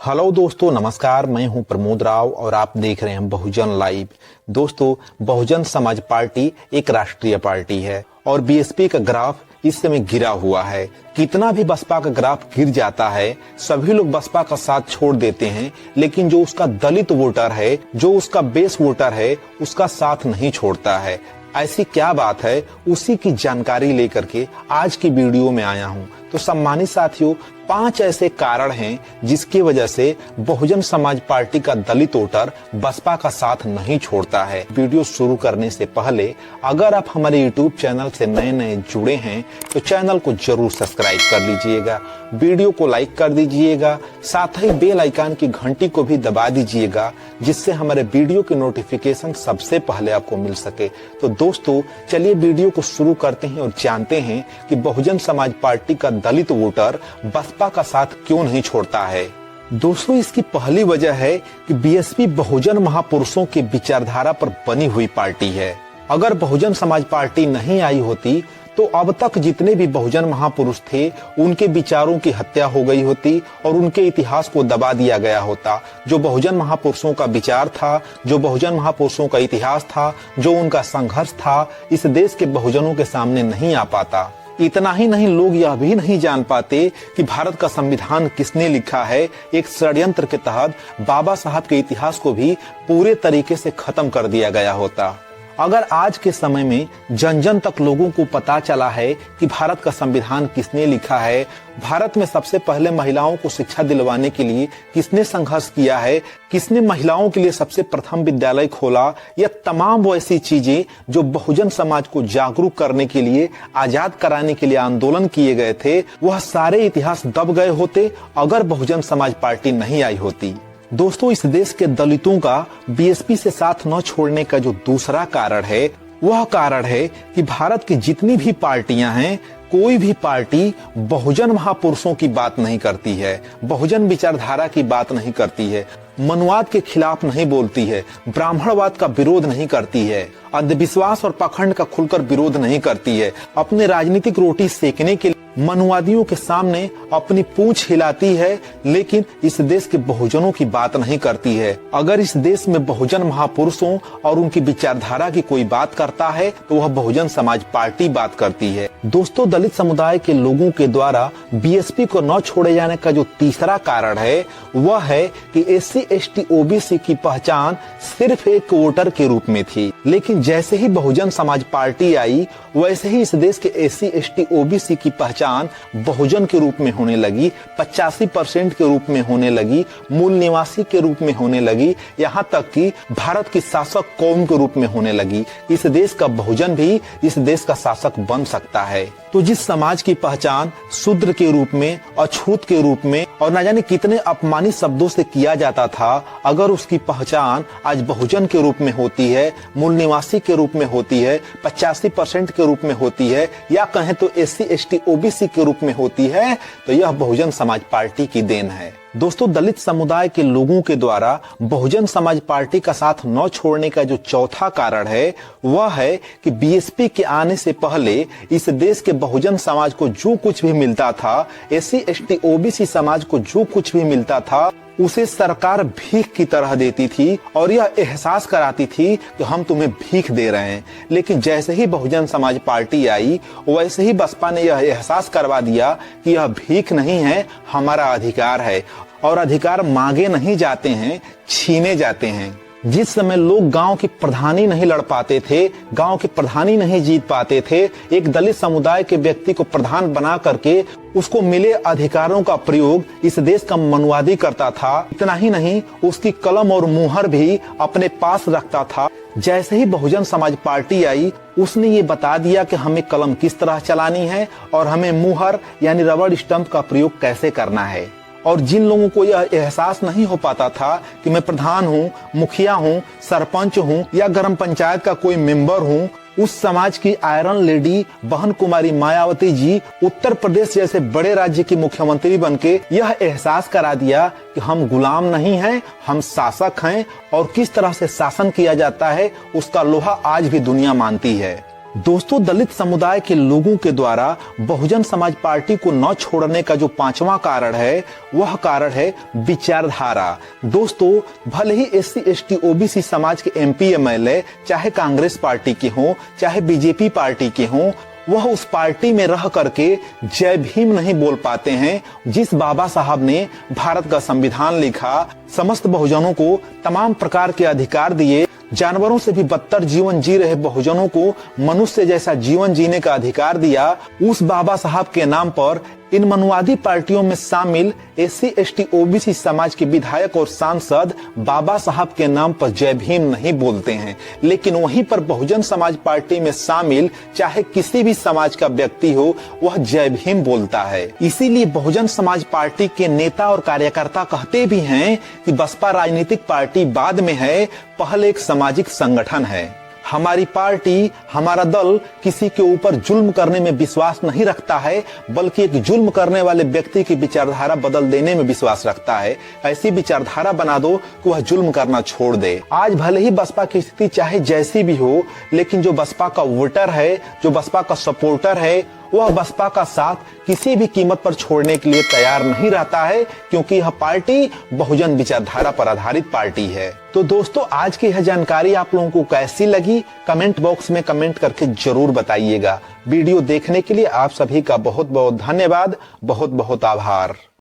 Hello दोस्तों, नमस्कार। मैं हूं प्रमोद राव और आप देख रहे हैं बहुजन लाइव। दोस्तों, बहुजन समाज पार्टी एक राष्ट्रीय पार्टी है और बीएसपी का ग्राफ इस समय गिरा हुआ है। कितना भी बसपा का ग्राफ गिर जाता है, सभी लोग बसपा का साथ छोड़ देते हैं, लेकिन जो उसका दलित वोटर है, जो उसका बेस वोटर है, उसका साथ नहीं छोड़ता है। ऐसी क्या बात है, उसी की जानकारी लेकर के आज की वीडियो में आया हूं। तो सम्मानित साथियों, 5 ऐसे कारण हैं जिसकी वजह से बहुजन समाज पार्टी का दलित वोटर बसपा का साथ नहीं छोड़ता है। वीडियो शुरू करने से पहले अगर आप हमारे यूट्यूब चैनल से नए जुड़े हैं तो चैनल को जरूर सब्सक्राइब कर लीजिएगा, वीडियो को लाइक कर दीजिएगा, साथ ही बेल आइकन की घंटी को भी दबा दीजिएगा, जिससे हमारे वीडियो की नोटिफिकेशन सबसे पहले आपको मिल सके। तो दोस्तों, चलिए वीडियो को शुरू करते हैं और जानते हैं कि बहुजन समाज पार्टी का दलित वोटर बसपा का साथ क्यों नहीं छोड़ता है। दोस्तों, इसकी पहली वजह है कि बीएसपी बहुजन महापुरुषों की विचारधारा पर बनी हुई पार्टी है। अगर बहुजन समाज पार्टी नहीं आई होती तो अब तक जितने भी बहुजन महापुरुष थे उनके विचारों की हत्या हो गई होती और उनके इतिहास को दबा दिया गया होता। जो बहुजन महापुरुषों का विचार था, जो बहुजन महापुरुषों का इतिहास था, जो उनका संघर्ष था, इस देश के बहुजनों के सामने नहीं आ पाता। इतना ही नहीं, लोग यह भी नहीं जान पाते कि भारत का संविधान किसने लिखा है। एक षड्यंत्र के तहत बाबा साहब के इतिहास को भी पूरे तरीके से खत्म कर दिया गया होता। अगर आज के समय में जन जन तक लोगों को पता चला है कि भारत का संविधान किसने लिखा है, भारत में सबसे पहले महिलाओं को शिक्षा दिलवाने के लिए किसने संघर्ष किया है, किसने महिलाओं के लिए सबसे प्रथम विद्यालय खोला, यह तमाम वो ऐसी चीजें जो बहुजन समाज को जागरूक करने के लिए, आजाद कराने के लिए आंदोलन किए गए थे, वह सारे इतिहास दब गए होते अगर बहुजन समाज पार्टी नहीं आई होती। दोस्तों, इस देश के दलितों का बीएसपी से साथ न छोड़ने का जो दूसरा कारण है, वह कारण है कि भारत की जितनी भी पार्टियां हैं, कोई भी पार्टी बहुजन महापुरुषों की बात नहीं करती है, बहुजन विचारधारा की बात नहीं करती है, मनुवाद के खिलाफ नहीं बोलती है, ब्राह्मणवाद का विरोध नहीं करती है, अंधविश्वास और पाखंड का खुलकर विरोध नहीं करती है। अपने राजनीतिक रोटी सेकने के लिए मनुवादियों के सामने अपनी पूंछ हिलाती है, लेकिन इस देश के बहुजनों की बात नहीं करती है। अगर इस देश में बहुजन महापुरुषों और उनकी विचारधारा की कोई बात करता है तो वह बहुजन समाज पार्टी बात करती है। दोस्तों, दलित समुदाय के लोगों के द्वारा बीएसपी को न छोड़े जाने का जो तीसरा कारण है, वह है कि एससी एसटी ओबीसी की पहचान सिर्फ एक वोटर के रूप में थी, लेकिन जैसे ही बहुजन समाज पार्टी आई, वैसे ही इस देश के एससी एसटी ओबीसी की पहचान बहुजन के रूप में होने लगी, 85% के रूप में होने लगी, मूल निवासी के रूप में होने लगी, यहाँ तक कि भारत की शासक कौम के रूप में होने लगी। इस देश का बहुजन भी इस देश का शासक बन सकता है। तो जिस समाज की पहचान शूद्र के रूप में, अछूत के रूप में और न जाने कितने अपमानित शब्दों से किया जाता था, अगर उसकी पहचान आज बहुजन के रूप में होती है, मूल निवासी के रूप में होती है, 85% के रूप में होती है, या कहें तो एससी एसटी ओबीसी के रूप में होती है, तो यह बहुजन समाज पार्टी की देन है। दोस्तों, दलित समुदाय के लोगों के द्वारा बहुजन समाज पार्टी का साथ न छोड़ने का जो चौथा कारण है, वह है कि बीएसपी के आने से पहले इस देश के बहुजन समाज को जो कुछ भी मिलता था, एससी एसटी ओबीसी समाज को जो कुछ भी मिलता था, उसे सरकार भीख की तरह देती थी और यह एहसास कराती थी कि हम तुम्हें भीख दे रहे हैं। लेकिन जैसे ही बहुजन समाज पार्टी आई, वैसे ही बसपा ने यह एहसास करवा दिया कि यह भीख नहीं है, हमारा अधिकार है, और अधिकार मांगे नहीं जाते हैं, छीने जाते हैं। जिस समय लोग गांव की प्रधानी नहीं लड़ पाते थे, गांव की प्रधानी नहीं जीत पाते थे, एक दलित समुदाय के व्यक्ति को प्रधान बना करके उसको मिले अधिकारों का प्रयोग इस देश का मनुवादी करता था। इतना ही नहीं, उसकी कलम और मुहर भी अपने पास रखता था। जैसे ही बहुजन समाज पार्टी आई, उसने ये बता दिया कि हमें कलम किस तरह चलानी है और हमें मुहर यानी रबड़ स्टंप का प्रयोग कैसे करना है। और जिन लोगों को यह एहसास नहीं हो पाता था कि मैं प्रधान हूँ, मुखिया हूँ, सरपंच हूँ या ग्राम पंचायत का कोई मेंबर हूँ, उस समाज की आयरन लेडी बहन कुमारी मायावती जी उत्तर प्रदेश जैसे बड़े राज्य की मुख्यमंत्री बनके यह एहसास करा दिया कि हम गुलाम नहीं हैं, हम शासक हैं, और किस तरह से शासन किया जाता है उसका लोहा आज भी दुनिया मानती है। दोस्तों, दलित समुदाय के लोगों के द्वारा बहुजन समाज पार्टी को न छोड़ने का जो पांचवा कारण है, वह कारण है विचारधारा। दोस्तों, भले ही SC ST OBC समाज के MP MLA चाहे कांग्रेस पार्टी के हों चाहे बीजेपी पार्टी के हों, वह उस पार्टी में रह करके जय भीम नहीं बोल पाते हैं। जिस बाबा साहब ने भारत का संविधान लिखा, समस्त बहुजनों को तमाम प्रकार के अधिकार दिए, जानवरों से भी बदतर जीवन जी रहे बहुजनों को मनुष्य जैसा जीवन जीने का अधिकार दिया, उस बाबा साहब के नाम पर इन मनुवादी पार्टियों में शामिल SC ST OBC समाज के विधायक और सांसद बाबा साहब के नाम पर जय भीम नहीं बोलते हैं। लेकिन वहीं पर बहुजन समाज पार्टी में शामिल चाहे किसी भी समाज का व्यक्ति हो, वह जय भीम बोलता है। इसीलिए बहुजन समाज पार्टी के नेता और कार्यकर्ता कहते भी हैं कि बसपा राजनीतिक पार्टी बाद में है, पहले एक सामाजिक संगठन है। हमारी पार्टी, हमारा दल किसी के ऊपर जुल्म करने में विश्वास नहीं रखता है, बल्कि एक जुल्म करने वाले व्यक्ति की विचारधारा बदल देने में विश्वास रखता है। ऐसी विचारधारा बना दो कि वह जुल्म करना छोड़ दे। आज भले ही बसपा की स्थिति चाहे जैसी भी हो, लेकिन जो बसपा का वोटर है, जो बसपा का सपोर्टर है, वह बसपा का साथ किसी भी कीमत पर छोड़ने के लिए तैयार नहीं रहता है, क्योंकि यह पार्टी बहुजन विचारधारा पर आधारित पार्टी है। तो दोस्तों, आज की यह जानकारी आप लोगों को कैसी लगी, कमेंट बॉक्स में कमेंट करके जरूर बताइएगा। वीडियो देखने के लिए आप सभी का बहुत बहुत धन्यवाद, बहुत बहुत आभार।